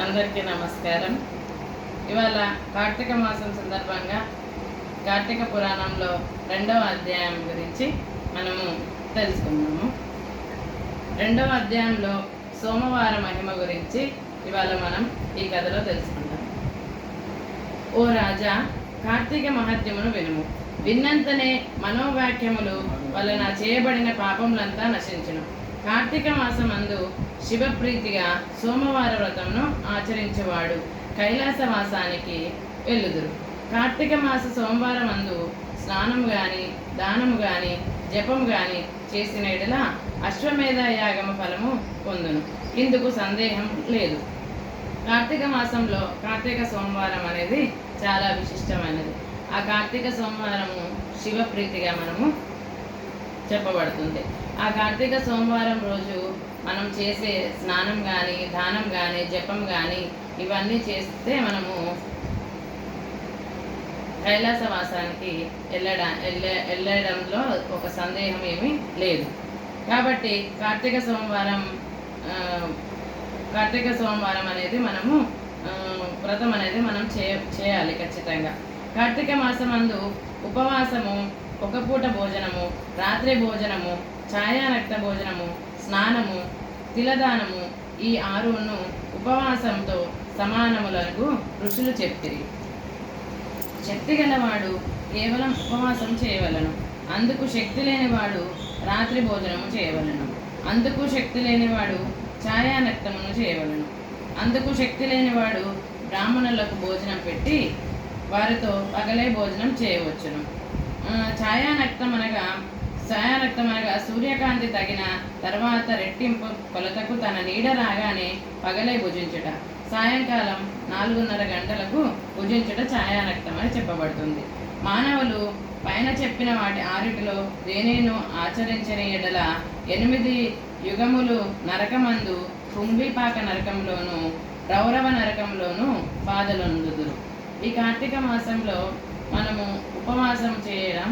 అందరికీ నమస్కారం. ఇవాళ కార్తీక మాసం సందర్భంగా కార్తీక పురాణంలో 2వ అధ్యాయం గురించి మనము తెలుసుకుందాము. 2వ అధ్యాయంలో సోమవార మహిమ గురించి ఇవాళ మనం ఈ కథలో తెలుసుకుందాం. ఓ రాజా, కార్తీక మహత్యమును వినుము. విన్నంతనే మనోవాక్యములు వలన చేయబడిన పాపములంతా నశించును. కార్తీక మాసమందు శివప్రీతిగా సోమవార వ్రతమును ఆచరించేవాడు కైలాసవాసానికి వెళ్ళుదురు. కార్తీక మాస సోమవారం అందు స్నానము గాని దానము గాని జపము గాని చేసిన ఎడల అశ్వమేధ యాగమ ఫలము పొందును. ఇందుకు సందేహం లేదు. కార్తీక మాసంలో కార్తీక సోమవారం అనేది చాలా విశిష్టమైనది. ఆ కార్తీక సోమవారము శివప్రీతిగా మనము చెప్పబడుతుంది. ఆ కార్తీక సోమవారం రోజు మనం చేసే స్నానం కానీ దానం కానీ జపం కానీ ఇవన్నీ చేస్తే మనము కైలాసవాసానికి వెళ్ళడంలో ఒక సందేహం ఏమీ లేదు. కాబట్టి కార్తీక సోమవారం అనేది మనము వ్రతం అనేది మనం చేయాలి ఖచ్చితంగా. కార్తీక మాసమందు ఉపవాసము, ఒక పూట భోజనము, రాత్రి భోజనము, ఛాయానక్త భోజనము, స్నానము, తిలదానము ఈ 6ను ఉపవాసంతో సమానములకు ఋషులు చెప్పిరి. శక్తి గలవాడు కేవలం ఉపవాసం చేయవలను. అందుకు శక్తి లేనివాడు రాత్రి భోజనము చేయవలను. అందుకు శక్తి లేనివాడు ఛాయానక్తమును చేయవలను. అందుకు శక్తి లేనివాడు బ్రాహ్మణులకు భోజనం పెట్టి వారితో పగలే భోజనం చేయవచ్చును. ఛాయానక్తం అనగా సూర్యకాంతి తగిన తర్వాత రెట్టింపు కొలతకు తన నీడ రాగానే పగలే భుజించుట, సాయంకాలం 4:30 గంటలకు భుజించుట ఛాయానక్తం అని చెప్పబడుతుంది. మానవులు పైన చెప్పిన వాటి 6లో దేనిను ఆచరించని ఎడల 8 యుగములు నరకమందు కుంభిపాక నరకంలోను రౌరవ నరకంలోను బాధలొందుదురు. ఈ కార్తీక మాసంలో మనము ఉపవాసం చేయడం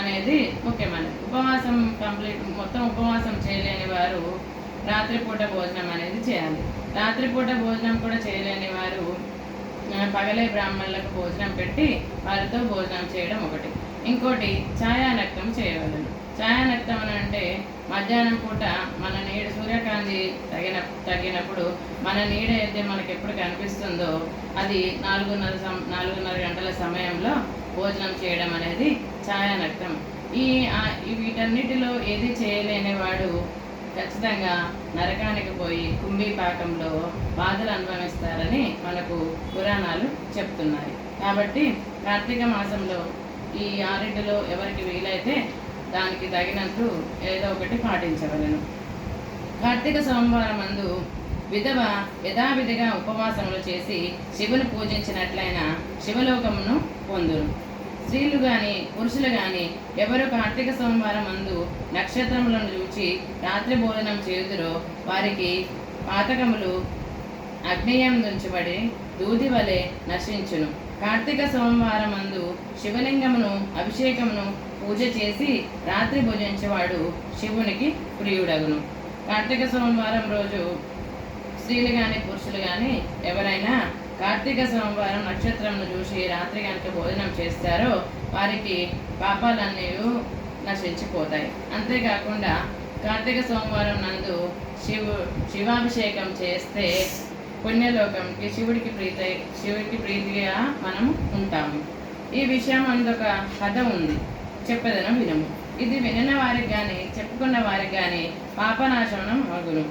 అనేది ముఖ్యమైనది. ఉపవాసం మొత్తం ఉపవాసం చేయలేని వారు రాత్రిపూట భోజనం అనేది చేయాలి. రాత్రిపూట భోజనం కూడా చేయలేని వారు పగలే బ్రాహ్మణులకు భోజనం పెట్టి వారితో భోజనం చేయడం ఒకటి. ఇంకోటి ఛాయానక్తం చేయవలను. ఛాయానక్తం అని అంటే మధ్యాహ్నం పూట మన నీడ సూర్యకాంతి తగినప్పుడు మన నీడ అయితే మనకి ఎప్పుడు కనిపిస్తుందో అది 4:30 గంటల సమయంలో భోజనం చేయడం అనేది ఛాయానక్తం. వీటన్నిటిలో ఏది చేయలేని వాడు ఖచ్చితంగా నరకానికి పోయి కుంభిపాకంలో బాధలు అనుభవిస్తారని మనకు పురాణాలు చెప్తున్నాయి. కాబట్టి కార్తీక మాసంలో ఈ 6లో ఎవరికి వీలైతే దానికి తగినట్టు ఏదో ఒకటి పాటించవలను. కార్తీక సోమవారం అందు విధవ యథావిధిగా ఉపవాసములు చేసి శివుని పూజించినట్లయిన శివలోకమును పొందును. స్త్రీలు కానీ పురుషులు కానీ ఎవరు కార్తీక సోమవారం అందు నక్షత్రములను చూచి రాత్రి భోజనం చేయుదురో వారికి పాతకములు అగ్నేయం నుంచబడి దూది వలె నశించును. కార్తీక సోమవారం అందు శివలింగమును అభిషేకమును పూజ చేసి రాత్రి భుజించేవాడు శివునికి ప్రియుడగును. కార్తీక సోమవారం రోజు స్త్రీలు కానీ పురుషులు కానీ ఎవరైనా కార్తీక సోమవారం నక్షత్రంను చూసి రాత్రి కనుక భోజనం చేస్తారో వారికి పాపాలన్నీ నశించిపోతాయి. అంతేకాకుండా కార్తీక సోమవారం నందు శివాభిషేకం చేస్తే పుణ్యలోకంకి శివుడికి ప్రీతిగా మనం ఉంటాము. ఈ విషయం అందొక కథ ఉంది, చెప్పేదను వినము. ఇది వినిన వారికి కానీ చెప్పుకున్న వారికి కానీ పాపనాశనం అగును.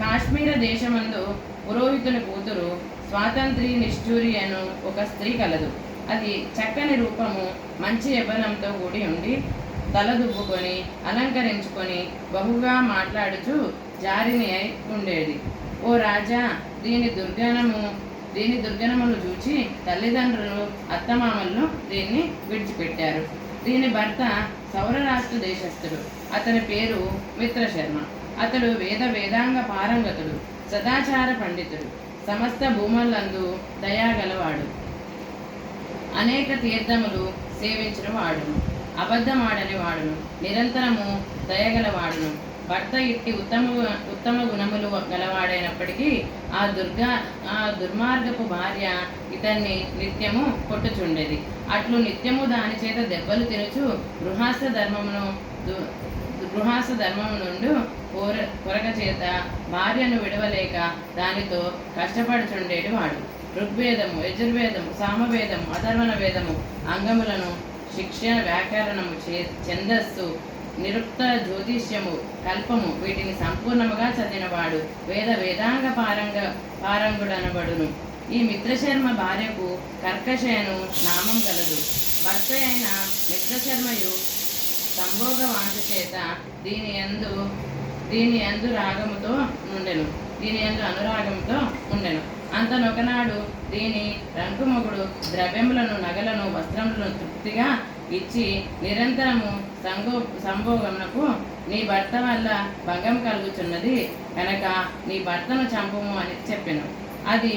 కాశ్మీర దేశమందు పురోహితుని కూతురు స్వాతంత్రి నిష్ఠూరి అను ఒక స్త్రీ కలదు. అది చక్కని రూపము, మంచి యవ్వనంతో కూడి ఉండి తలదువ్వుకొని అలంకరించుకొని బహుగా మాట్లాడుచూ జారిని అయి ఉండేది. ఓ రాజా, దీని దుర్గణమును చూచి తల్లిదండ్రులు అత్తమామలను దీన్ని విడిచిపెట్టారు. దీని భర్త సౌరరాష్ట్ర దేశస్థుడు. అతని పేరు మిత్రశర్మ. అతడు వేదాంగ పారంగతుడు, సదాచార పండితుడు, సమస్త భూములందు దయాగలవాడు, అనేక తీర్థములు సేవించిన వాడును, అబద్ధమాడని వాడును, నిరంతరము దయగలవాడును, భర్త ఇట్టి ఉత్తమ గుణములు గలవాడైనప్పటికీ ఆ దుర్మార్గపు భార్య ఇతన్ని నిత్యము కొట్టుచుండేది. అట్లు నిత్యము దాని చేత దెబ్బలు తినుచు గృహాస ధర్మము నుండి కొరక చేత భార్యను విడవలేక దానితో కష్టపడుచుండేటి వాడు. ఋగ్వేదము, యజుర్వేదము, సామవేదము, అథర్వణ వేదము అంగములను, శిక్ష, వ్యాకరణము, ఛందస్సు, నిరుక్త, జ్యోతిష్యము, కల్పము వీటిని సంపూర్ణముగా చదివినవాడు వేదాంగ పారంగుడనబడును. ఈ మిత్రశర్మ భార్యకు కర్కశయను నామం గలదు. భర్త అయిన మిత్రశర్మయు సంభోగ వాంఛ చేత దీని యందు అనురాగముతో ఉండెను. అంతనొకనాడు దీని రంకుమొగుడు ద్రవ్యములను, నగలను, వస్త్రములను తృప్తిగా ఇచ్చి నిరంతరము సంభోగమునకు నీ భర్త వల్ల భంగం కలుగుచున్నది కనుక నీ భర్తను చంపుము అని చెప్పెను. అది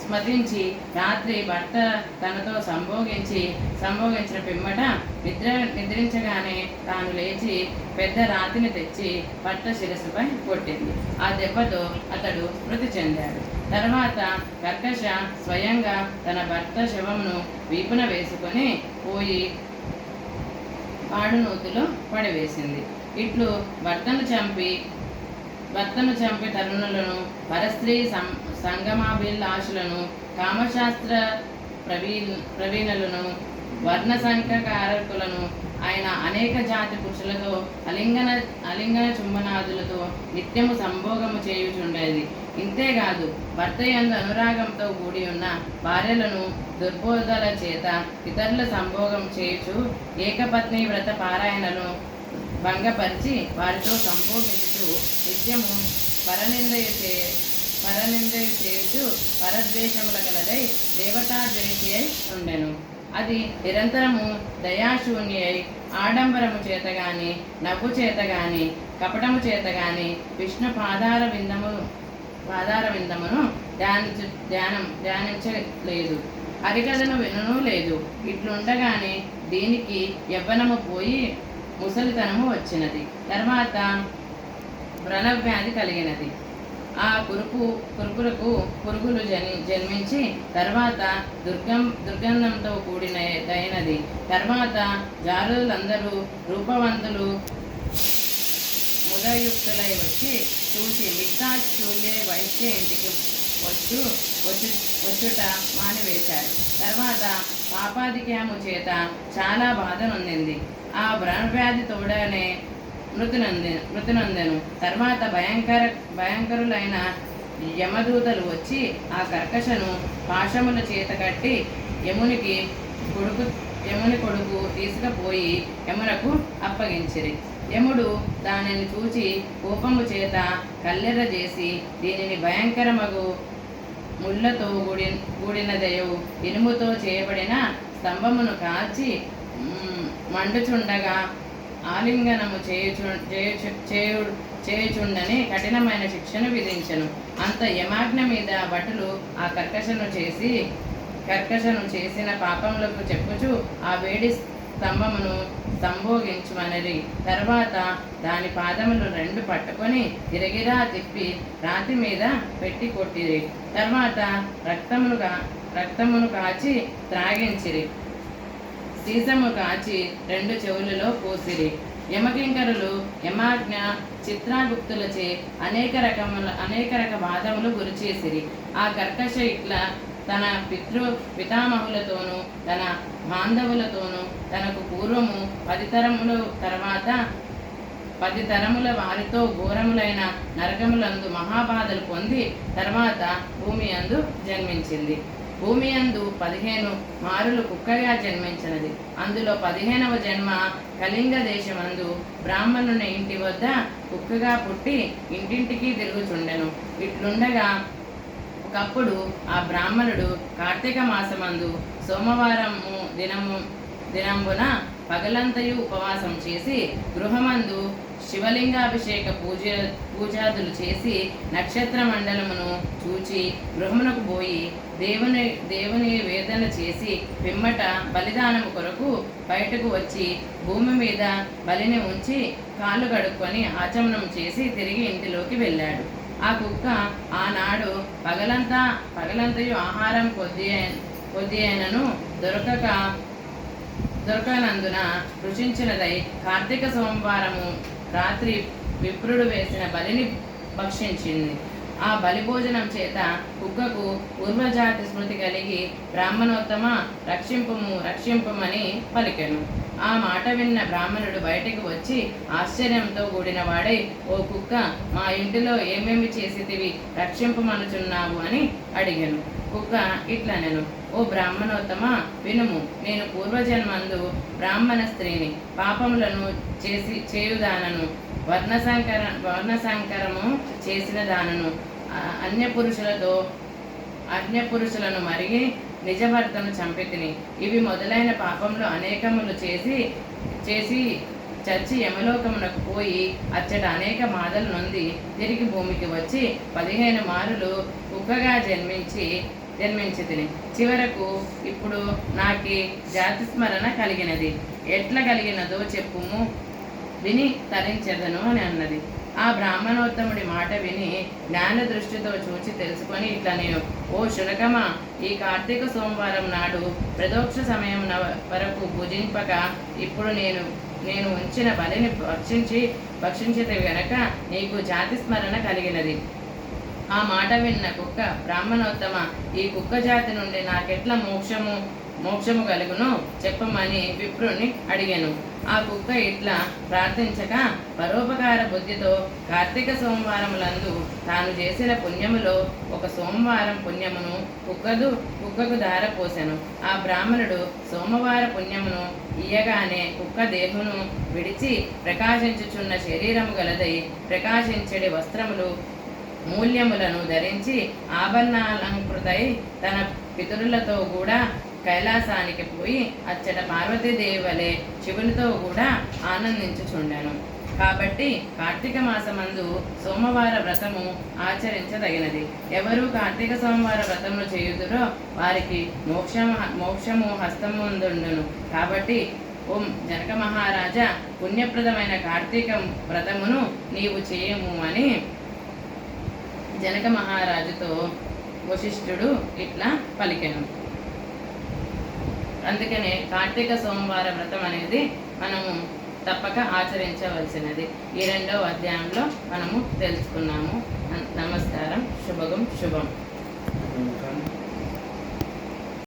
స్మతించి రాత్రి భర్త తనతో సంభోగించిన పిమ్మట నిద్రించగానే తాను లేచి పెద్ద రాతిని తెచ్చి భర్త శిరస్సుపై కొట్టింది. ఆ దెబ్బతో అతడు మృతి చెందాడు. తర్వాత కర్కశ స్వయంగా తన భర్త శవమును వీపున వేసుకొని పోయి పాడునూతిలో పడివేసింది. ఇట్లు భర్తను చంపి తరుణులను, పరస్త్రీ సంగమాభిలాషులను, కామశాస్త్ర ప్రవీణులను, వర్ణసంకకారకులను ఆయన అనేక జాతి పురుషులతో అలింగన చుంబనాదులతో నిత్యము సంభోగము చేయుచుండేది. ఇంతేకాదు భర్త యందు అనురాగంతో కూడి ఉన్న భార్యలను దుర్బోధల చేత ఇతరుల సంభోగం చేయుచు ఏకపత్ని వ్రత పారాయణను భంగపరిచి వారితో సంభోగించుతూ నిత్యము పరనిందయ చేయుచు పరద్వేషముల గలదై దేవతాద్వేషి అయి ఉండెను. అది నిరంతరము దయాశూన్యై ఆడంబరము చేత గాని, నవ్వు చేత గాని, కపటము చేత గాని విష్ణు పాదార విందమును ధ్యానించలేదు, హరికథను వినను లేదు. ఇట్లుండగానే దీనికి యవ్వనము పోయి ముసలితనము వచ్చినది. తర్వాత వ్రణవ్యాధి కలిగినది. ఆ కురుపులకు పురుగులు జన్మించి తర్వాత దుర్గంధంతో కూడినదైనది. తర్వాత జారులందరూ రూపవంతులు ముదయుక్తులై వచ్చి చూసి మిగతాశూల్య వైశ్య ఇంటికి వచ్చుట మానివేశారు. తర్వాత పాపాధిక్యము చేత చాలా బాధ నొందింది. ఆ వ్రణవ్యాధి తోడనే మృతినందెను. తర్వాత భయంకరులైన యమదూతలు వచ్చి ఆ కర్కశను పాశముల చేత కట్టి యముని కొడుకు తీసుకుపోయి యమునకు అప్పగించిరి. యముడు దానిని చూచి కోపము చేత కల్లెర్ర చేసి దీనిని భయంకరమగు ముళ్ళతో కూడినదయు ఇనుముతో చేయబడిన స్తంభమును కాల్చి మండుచుండగా ఆలింగనము చేయుచుండని కఠినమైన శిక్షను విధించెను. అంత యమాజ్ఞ మీద భటులు ఆ కర్కశను చేసిన పాపములకు చెప్పుచు ఆ వేడి స్తంభమును సంభోగించుమనిరి. తర్వాత దాని పాదములు రెండు పట్టుకొని గిరగిరా తిప్పి రాతి మీద పెట్టి కొట్టిరి. తర్వాత రక్తమును కాచి త్రాగించిరి. సీసము కాచి రెండు చెవులలో పోసిరి. యమకింకరులు యమాజ్ఞ చిత్రాగుప్తులచే అనేక రక బాధములు గురిచేసిరి. ఆ కర్కశ ఇట్లా తన పితామహులతోనూ తన బాంధవులతోనూ తనకు పూర్వము 10 తరముల తర్వాత 10 తరముల వారితో ఘోరములైన నరకములందు మహాబాధలు పొంది తర్వాత భూమి యందు జన్మించింది. భూమి యందు 15 మారులు కుక్కగా జన్మించినది. అందులో 15వ జన్మ కళింగ దేశమందు బ్రాహ్మణుని ఇంటి వద్ద కుక్కగా పుట్టి ఇంటింటికి తిరుగుచుండెను. ఇట్లుండగా ఒకప్పుడు ఆ బ్రాహ్మణుడు కార్తీక మాసమందు సోమవారము దినంబున పగలంతయు ఉపవాసం చేసి గృహమందు శివలింగాభిషేక పూజాదులు చేసి నక్షత్ర మండలమును చూచి గృహమునకు పోయి దేవుని వేదన చేసి పిమ్మట బలిదానము కొరకు బయటకు వచ్చి భూమి మీద బలిని ఉంచి కాళ్ళు కడుక్కొని ఆచమనం చేసి తిరిగి ఇంటిలోకి వెళ్ళాడు. ఆ కుక్క ఆనాడు పగలంతయు ఆహారం కొద్ది అయినను దొరకనందున రుచించినదై కార్తీక సోమవారము రాత్రి విప్రుడు వేసిన బలిని భక్షించింది. ఆ బలిభోజనం చేత కుక్కకు పూర్వజాతి స్మృతి కలిగి బ్రాహ్మణోత్తమ రక్షింపమని పలికెను. ఆ మాట విన్న బ్రాహ్మణుడు బయటికి వచ్చి ఆశ్చర్యంతో కూడిన వాడై, ఓ కుక్క, మా ఇంటిలో ఏమేమి చేసితివి, రక్షింపమనుచున్నావు అని అడిగాను. కుక్క ఇట్లనెను, ఓ బ్రాహ్మణోత్తమ, వినుము. నేను పూర్వజన్మందు బ్రాహ్మణ స్త్రీని, పాపములను చేయుదానను, వర్ణసంకరము చేసిన దానను, అన్యపురుషులను మరిగి నిజభర్తను చంపితిని. ఇవి మొదలైన పాపములు అనేకములు చేసి చచ్చి యమలోకమునకు పోయి అచ్చట అనేక బాధలు నొంది తిరిగి భూమికి వచ్చి 15 మారులు కుక్కగా జన్మించి తిని చివరకు ఇప్పుడు నాకి జాతి స్మరణ కలిగినది. ఎట్లా కలిగినదో చెప్పుము, విని తరించెదను అని అన్నది. ఆ బ్రాహ్మణోత్తముడి మాట విని జ్ఞాన దృష్టితో చూచి తెలుసుకొని ఇట్లనే, ఓ శునకమా, ఈ కార్తీక సోమవారం నాడు ప్రదోక్ష సమయం వరకు పూజింపక ఇప్పుడు నేను ఉంచిన బలిని భక్షించితే గనక నీకు జాతి స్మరణ కలిగినది. ఆ మాట విన్న కుక్క, బ్రాహ్మణోత్తమ, ఈ కుక్క జాతి నుండి నాకెట్లా మోక్షము కలుగును చెప్పమని విప్రుని అడిగాను. ఆ కుక్క ఇట్లా ప్రార్థించక పరోపకార బుద్ధితో కార్తీక సోమవారములందు తాను చేసిన పుణ్యములో ఒక సోమవారం పుణ్యమును కుక్కకు ధారపోసెను. ఆ బ్రాహ్మణుడు సోమవార పుణ్యమును ఇయ్యగానే కుక్క దేహును విడిచి ప్రకాశించుచున్న శరీరము గలదై ప్రకాశించడి వస్త్రములు మూల్యములను ధరించి ఆభరణాలంకృతై తన పితరులతో కూడా కైలాసానికి పోయి అచ్చట పార్వతీదేవి వలె శివునితో కూడా ఆనందించుచుండెను. కాబట్టి కార్తీక మాసమందు సోమవార వ్రతము ఆచరించదగినది. ఎవరు కార్తీక సోమవార వ్రతమును చేయుదురో వారికి మోక్షము హస్తముందుండును. కాబట్టి ఓం జనక మహారాజా, పుణ్యప్రదమైన కార్తీక వ్రతమును నీవు చేయము అని జనక మహారాజుతో వశిష్ఠుడు ఇట్లా పలికెను. అందుకనే కార్తీక సోమవార వ్రతం అనేది మనము తప్పక ఆచరించవలసినది. ఈ 2వ అధ్యాయంలో మనము తెలుసుకున్నాము. నమస్కారం. శుభం.